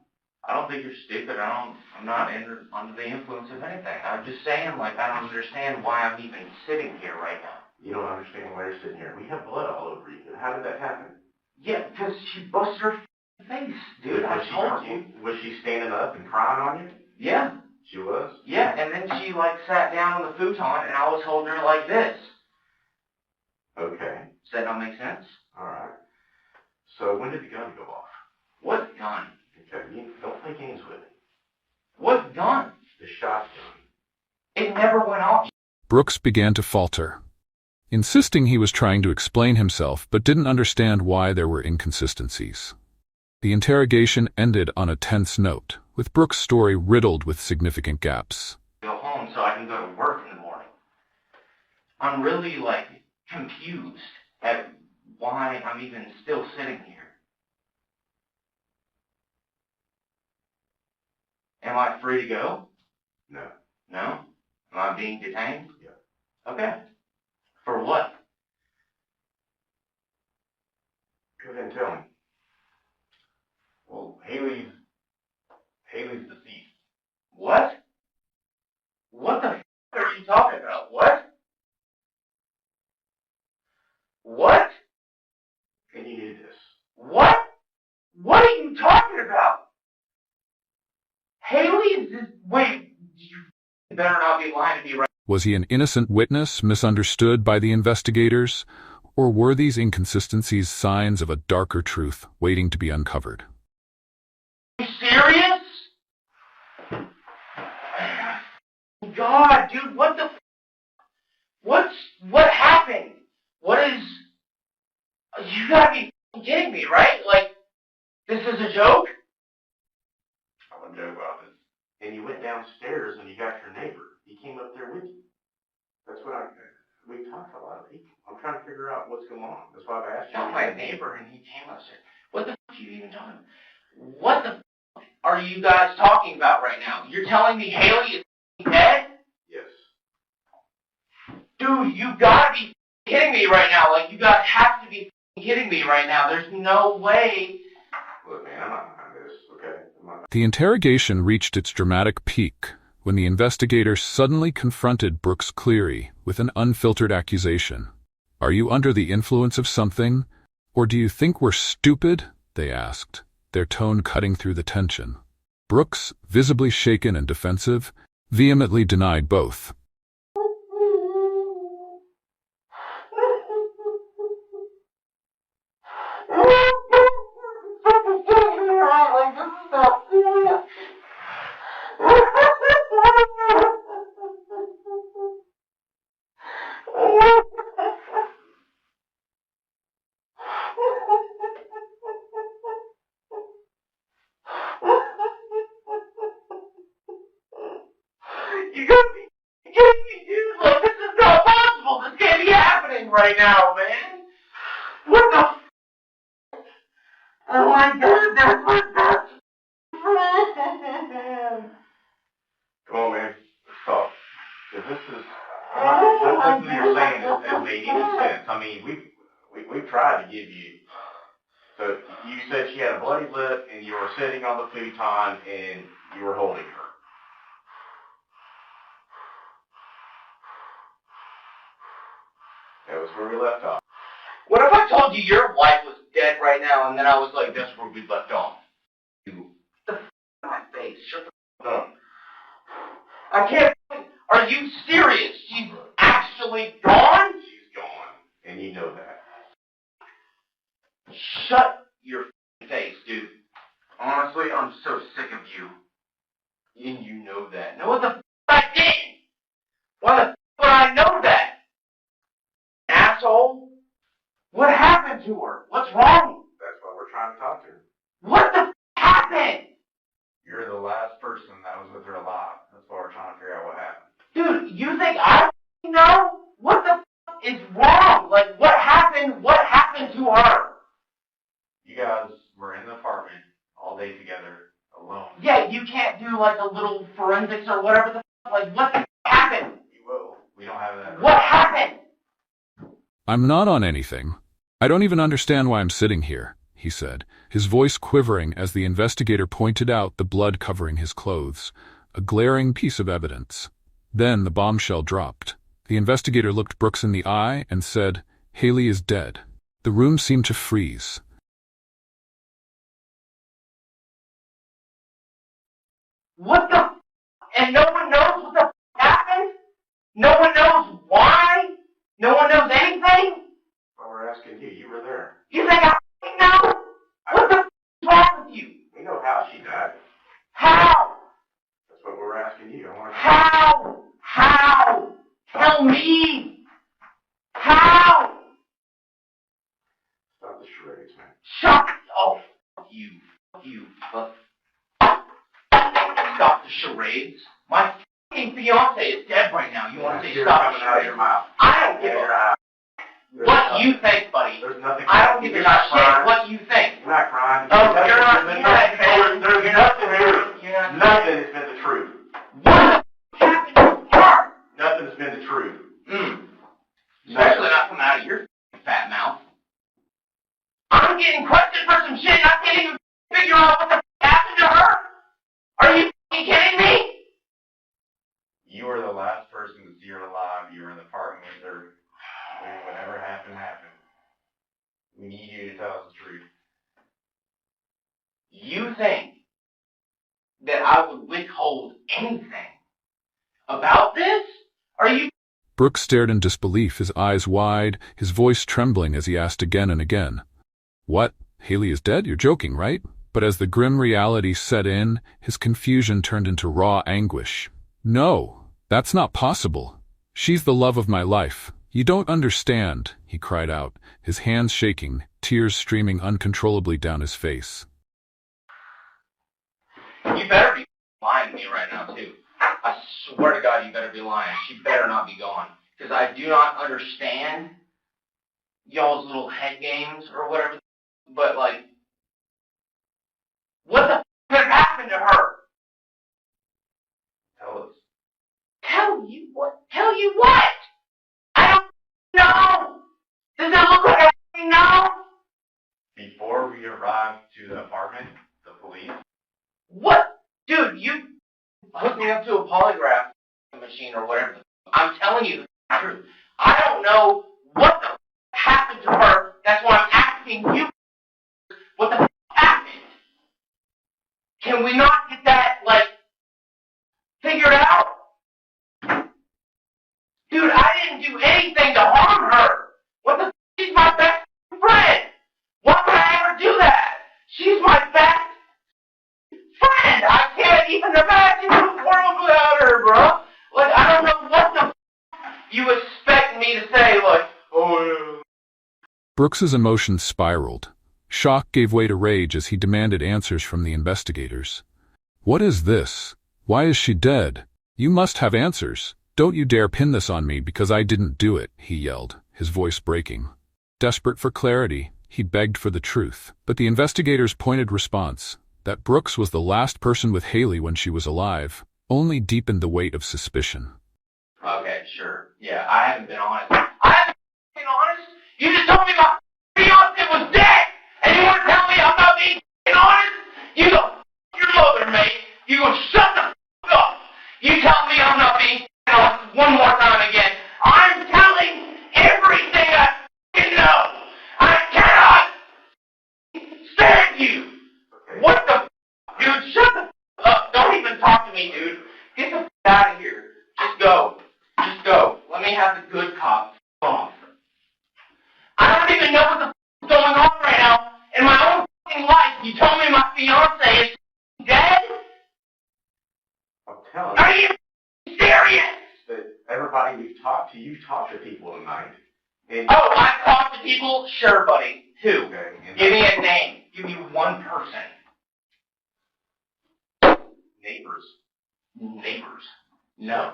Speaker 2: I don't think you're stupid. I'm not under the influence of anything. I'm just saying, like, I don't understand why I'm even sitting here right now.
Speaker 6: You don't understand why you're sitting here. We have blood all over you. How did that happen?
Speaker 2: Yeah, because she busted her face, dude. I told you.
Speaker 6: Was she standing up and crying on you?
Speaker 2: Yeah.
Speaker 6: She was?
Speaker 2: Yeah, and then she, like, sat down on the futon, and I was holding her like this.
Speaker 6: Okay.
Speaker 2: Does that not make sense?
Speaker 6: All right. So when did the gun go off?
Speaker 2: What gun?
Speaker 6: Okay, you don't play games with me.
Speaker 2: What gun?
Speaker 6: The shotgun.
Speaker 2: It never went off.
Speaker 4: Brooks began to falter, insisting he was trying to explain himself but didn't understand why there were inconsistencies. The interrogation ended on a tense note, with Brooks' story riddled with significant gaps.
Speaker 2: Go home so I can go to work in the morning. I'm really, like, confused at why I'm even still sitting here. Am I free to go?
Speaker 6: No.
Speaker 2: No? Am I being detained?
Speaker 6: Yeah.
Speaker 2: Okay. For what?
Speaker 6: Go ahead and tell me.
Speaker 1: Well, Haley's deceased.
Speaker 2: What? What the f*** are you talking about? What? What?
Speaker 6: And you knew this.
Speaker 2: What? What are you talking about? Haley is this... Wait, you better not be lying to me right.
Speaker 4: Was he an innocent witness misunderstood by the investigators, or were these inconsistencies signs of a darker truth waiting to be uncovered?
Speaker 2: Are you serious? God, dude, what the... What happened? What is... You gotta be kidding me, right? Like, this is a joke?
Speaker 6: I wouldn't joke about this. And you went downstairs and you got your neighbor. He came up there with you. That's what we talked to a lot of people. I'm trying to figure out what's going on. That's why I've asked you.
Speaker 2: Not my neighbor, and he came upstairs. What the f*** are you even talking about? What the f*** are you guys talking about right now? You're telling me Haley is dead?
Speaker 6: Yes.
Speaker 2: Dude, you gotta be kidding me right now. Like, you guys have to be kidding me right now. There's no way.
Speaker 6: Look, man, I'm not behind this, okay?
Speaker 4: The interrogation reached its dramatic peak when the investigators suddenly confronted Brooks Cleary with an unfiltered accusation. "Are you under the influence of something? Or do you think we're stupid?" they asked, their tone cutting through the tension. Brooks, visibly shaken and defensive, vehemently denied both.
Speaker 2: You gotta be kidding me, dude. Like, this is not possible. This can't be happening right now, man. What the f***? Oh my God, that's my best friend.
Speaker 6: Come on, man. Let's talk. If this is... Nothing you're saying has made any sense. I mean, we've tried to give you... So, you said she had a bloody lip, and you were sitting on the futon, and you were holding her. That was where we left off.
Speaker 2: What if I told you your wife was dead right now, and then I was like, that's where we left off? You... The f*** in my face. Shut the f*** up. I can't... Are you serious? She's actually gone?
Speaker 6: She's gone, and you know that.
Speaker 2: Shut your face, dude. Honestly, I'm so sick of you. And you know that. No, what the f*** I didn't? Why the f*** would I know that? Asshole? What happened to her? What's wrong?
Speaker 6: That's why we're trying to talk to her.
Speaker 2: What the f*** happened?
Speaker 1: You're the last person that was with her alive. That's why we're trying to figure out what happened.
Speaker 2: Dude, you think I know? What the f*** is wrong? Like, what happened? What happened to her?
Speaker 1: You guys were in the apartment all day together, alone.
Speaker 2: Yeah, you can't do, like, a little forensics or whatever the f***. Like, what the f*** happened?
Speaker 1: We will. We don't have that.
Speaker 2: What happened?
Speaker 4: "I'm not on anything. I don't even understand why I'm sitting here," he said, his voice quivering as the investigator pointed out the blood covering his clothes, a glaring piece of evidence. Then the bombshell dropped. The investigator looked Brooks in the eye and said, "Haley is dead." The room seemed to freeze.
Speaker 2: What the f? And no one knows what the f happened? No one knows why? No one knows anything?
Speaker 6: Well, we're asking you. You were there.
Speaker 2: You think I f***ing know? What the f is wrong with you?
Speaker 6: We know how she died.
Speaker 2: How?
Speaker 6: That's what we're asking you. I want to.
Speaker 2: How? How? Tell me. How?
Speaker 6: Stop the charades, man.
Speaker 2: Shut oh, f*** you. F*** you. Stop the charades. My f***ing fiance is dead right now. You want to say
Speaker 6: You're
Speaker 2: stop the
Speaker 6: coming out of
Speaker 2: charades?
Speaker 6: your mouth.
Speaker 2: I don't give a what you think, buddy.
Speaker 6: There's nothing.
Speaker 2: I don't give a shit what you think.
Speaker 6: You're not crying.
Speaker 2: Oh, you're not.
Speaker 6: There's
Speaker 2: You're
Speaker 6: nothing here.
Speaker 2: You're not.
Speaker 6: Nothing has been the truth.
Speaker 2: What happened to her?
Speaker 6: Nothing's been the truth.
Speaker 2: Especially not coming out of your fat mouth. I'm getting questioned for some shit and I can't even figure out what the f happened to her. Are you f***ing kidding me?
Speaker 1: You were the last person to see her alive. You were in the apartment with her. Whatever happened, happened. We need you to tell us the truth.
Speaker 2: You think that I would withhold anything about this? Are you...
Speaker 4: Brooks stared in disbelief, his eyes wide, his voice trembling as he asked again and again. "What? Haley is dead? You're joking, right?" But as the grim reality set in, his confusion turned into raw anguish. "No, that's not possible. She's the love of my life. You don't understand," he cried out, his hands shaking, tears streaming uncontrollably down his face.
Speaker 2: You better be lying to me right now, too. I swear to God, you better be lying. She better not be gone. Because I do not understand y'all's little head games or whatever. But, like, what the f*** could have happened to her?
Speaker 6: Tell us.
Speaker 2: Tell you what? Tell you what? I don't know. Does it look like I know?
Speaker 1: Before we arrived to the apartment, the police.
Speaker 2: What? Dude, you hooked me up to a polygraph machine or whatever. I'm telling you the truth. I don't know what the f happened to her. That's why I'm asking you what the f happened. Can we not get that, like, figured out? Dude, I didn't do anything to harm her. What the f? She's my best friend. Why would I ever do that? She's my best friend. I can't even imagine the world without her, bro. Like, I don't know what the f you expect me to say, like, oh, yeah.
Speaker 4: Brooks's emotions spiraled. Shock gave way to rage as he demanded answers from the investigators. "What is this? Why is she dead? You must have answers. Don't you dare pin this on me because I didn't do it," he yelled, his voice breaking. Desperate for clarity, he begged for the truth. But the investigators' pointed response, that Brooks was the last person with Haley when she was alive, only deepened the weight of suspicion.
Speaker 2: Okay, sure. Yeah, I haven't been honest. I haven't been honest? You just told me my fiance was dead, and you want to tell me I'm not being honest? You go f*** your mother, mate. You go shut the f*** up. You tell me I'm not being honest one more time again. I'm telling everything I f***ing know. I cannot stand you. What the f***? Dude, shut the f*** up. Don't even talk to me, dude. Get the f*** out of here. Just go. Just go. Let me have the good cop off. I don't even know what the f*** is going on right now in my own f***ing life. You told me my fiance is dead?
Speaker 6: I'm telling
Speaker 2: Are you serious?
Speaker 6: that everybody you've talked to people tonight. And
Speaker 2: Oh, I've talked to people? Sure, buddy. Who?
Speaker 6: Okay, and
Speaker 2: Give me a name. Give me one person.
Speaker 6: neighbors.
Speaker 2: Neighbors. No.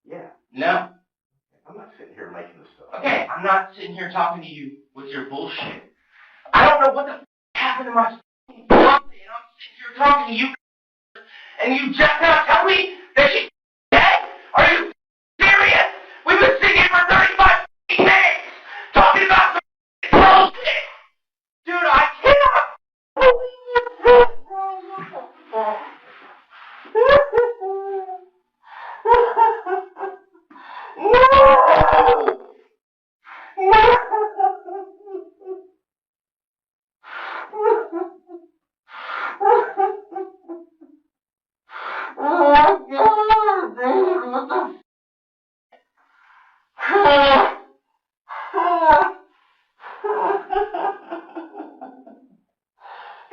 Speaker 6: Yeah.
Speaker 2: No.
Speaker 6: I'm not sitting here making this stuff.
Speaker 2: Okay, I'm not sitting here talking to you with your bullshit. I don't know what the f*** happened to my f***ing fiance, and I'm sitting here talking to you, and you just now tell me that she's dead? Are you serious? We've been sitting here for 35 minutes talking about some bullshit. Dude, I can't.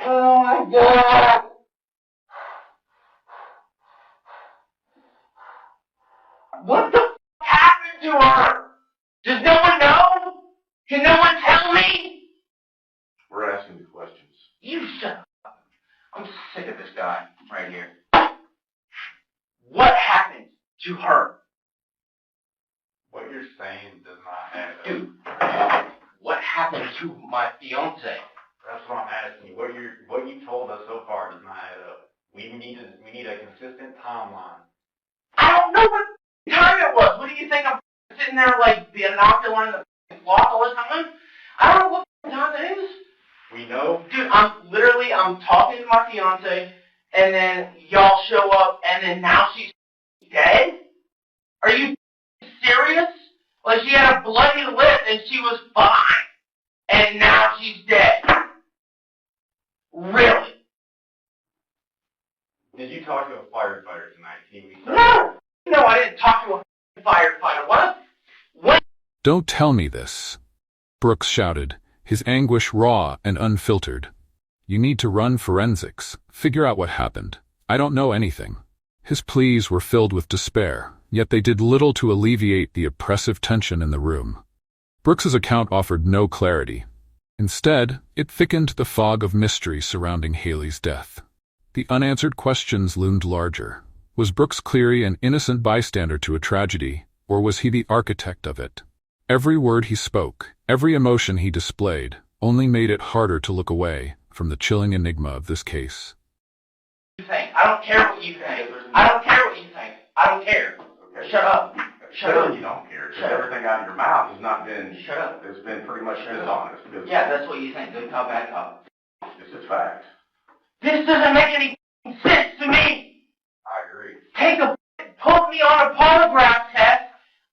Speaker 2: Oh my God! What the f happened to her? Does no one know? Can no one tell me?
Speaker 6: We're asking the questions.
Speaker 2: You shut up. I'm sick of this guy right here. What happened to her?
Speaker 1: What you're saying does not add up.
Speaker 2: Dude, what happened to my fiance?
Speaker 1: That's what I'm asking you. What you told us so far does not add up. We need a consistent timeline.
Speaker 2: I don't know what time it was. What do you think? I'm sitting there like the inocular in the clock all the time? I don't know what time it is.
Speaker 1: We know.
Speaker 2: Dude, I'm talking to my fiance, and then y'all show up, and then now she's dead? Are you serious? Like, she had a bloody lip, and she was fine, and now she's dead. Really?
Speaker 1: Did you talk to a firefighter tonight?
Speaker 2: No, I didn't talk to a firefighter. What?
Speaker 4: Don't tell me this, Brooks shouted, his anguish raw and unfiltered. You need to run forensics, figure out what happened. I don't know anything. His pleas were filled with despair, yet they did little to alleviate the oppressive tension in the room. Brooks's account offered no clarity. Instead, it thickened the fog of mystery surrounding Haley's death. The unanswered questions loomed larger. Was Brooks Cleary an innocent bystander to a tragedy, or was he the architect of it? Every word he spoke, every emotion he displayed, only made it harder to look away from the chilling enigma of this case.
Speaker 2: I don't care what you think. I don't care what you think. I don't care.
Speaker 6: Okay.
Speaker 2: Shut up. Shut up.
Speaker 6: You don't care. Because everything out of your mouth has not been.
Speaker 2: Shut up.
Speaker 6: It's been pretty much dishonest.
Speaker 2: Yeah, that's what you think. Good cop, bad cop.
Speaker 6: It's a fact.
Speaker 2: This doesn't make any sense to me.
Speaker 6: I agree.
Speaker 2: Put me on a polygraph test.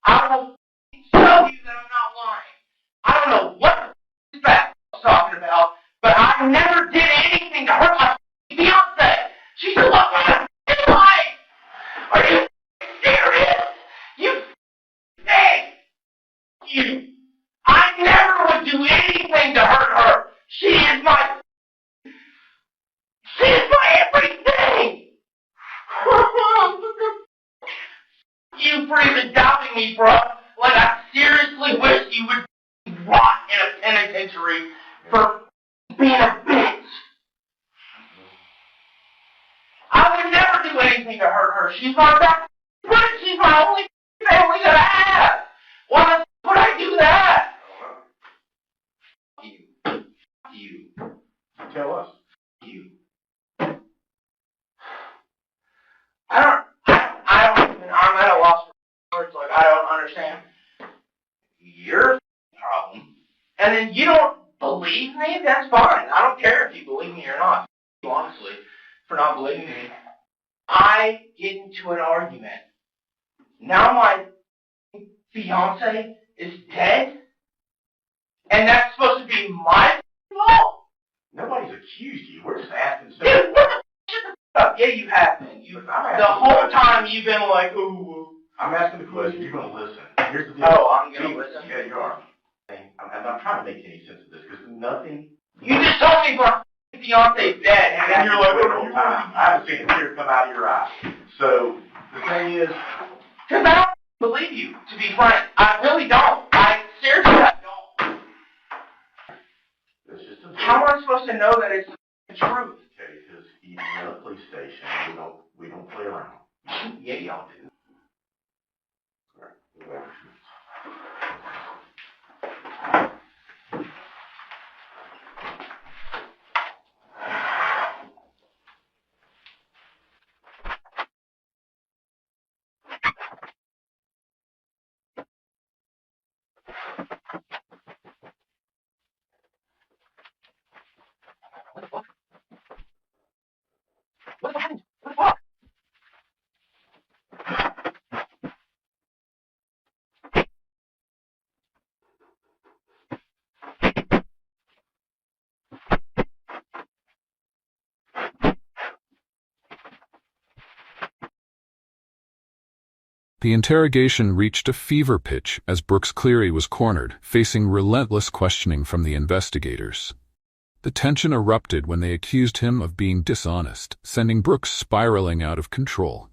Speaker 2: I will show you that I'm not lying. I don't know what the fat was talking about, but I never did anything to hurt my fiance. She's the love of my life. Are you serious? You think you? I never would do anything to hurt her. She is my everything. You for even doubting me, bro. Like, I seriously wish you would rot in a penitentiary for being a bitch. I would never do anything to hurt her. She's my best friend. She's my only family that I have. Why would I do that? You.
Speaker 6: Tell us.
Speaker 2: You. I'm at a loss for words. Like, I don't understand your problem. And then you don't believe me? That's fine. I don't care if you believe me or not. Honestly, for not believing me. I get into an argument. Now my fiance is dead? And that's supposed to be my fault?
Speaker 6: Nobody's accused you. We're just asking.
Speaker 2: Dude, what the up? Yeah, you have been. The whole time you've been like, ooh.
Speaker 6: I'm asking the question. You're going to listen. Here's the deal.
Speaker 2: Oh, I'm going to listen?
Speaker 6: Yeah, you are. I'm trying to make any sense of this because nothing.
Speaker 2: You just told me my fiance's dead, and then you're like,
Speaker 6: oh, I haven't seen a tear come out of your eye. So the thing is,
Speaker 2: because I don't believe you, to be frank. I really don't. Seriously, I don't.
Speaker 6: it's just a
Speaker 2: How am I supposed to know that it's the truth?
Speaker 6: Okay, because even in a police station, we don't play around.
Speaker 2: Yeah, y'all do.
Speaker 6: All right.
Speaker 2: What the fuck? What the fuck happened? What the fuck?
Speaker 4: The interrogation reached a fever pitch as Brooks Cleary was cornered, facing relentless questioning from the investigators. The tension erupted when they accused him of being dishonest, sending Brooks spiraling out of control.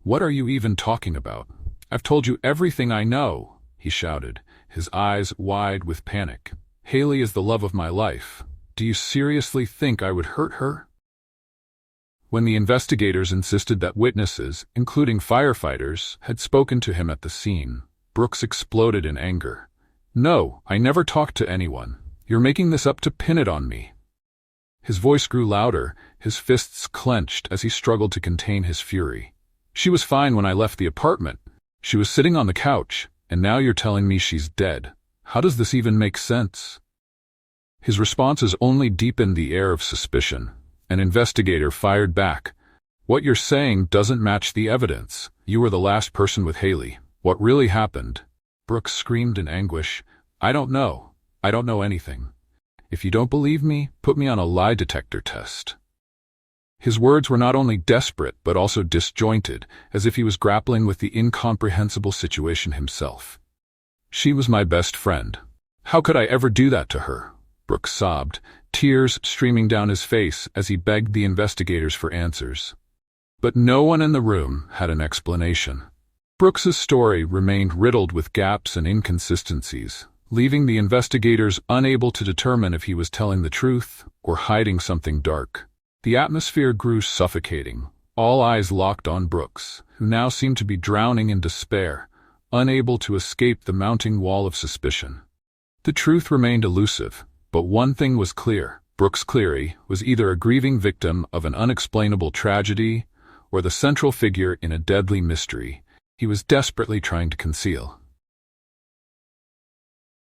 Speaker 4: "What are you even talking about? I've told you everything I know," he shouted, his eyes wide with panic. "Haley is the love of my life. Do you seriously think I would hurt her?" When the investigators insisted that witnesses, including firefighters, had spoken to him at the scene, Brooks exploded in anger. "No, I never talked to anyone. You're making this up to pin it on me." His voice grew louder, his fists clenched as he struggled to contain his fury. "She was fine when I left the apartment. She was sitting on the couch, and now you're telling me she's dead. How does this even make sense?" His responses only deepened the air of suspicion. An investigator fired back. "What you're saying doesn't match the evidence. You were the last person with Haley. What really happened?" Brooks screamed in anguish. I don't know. I don't know anything. If you don't believe me, put me on a lie detector test." His words were not only desperate, but also disjointed, as if he was grappling with the incomprehensible situation himself. "She was my best friend. How could I ever do that to her?" Brooks sobbed, tears streaming down his face as he begged the investigators for answers. But no one in the room had an explanation. Brooks's story remained riddled with gaps and inconsistencies, leaving the investigators unable to determine if he was telling the truth or hiding something dark. The atmosphere grew suffocating, all eyes locked on Brooks, who now seemed to be drowning in despair, unable to escape the mounting wall of suspicion. The truth remained elusive, but one thing was clear. Brooks Cleary was either a grieving victim of an unexplainable tragedy or the central figure in a deadly mystery he was desperately trying to conceal.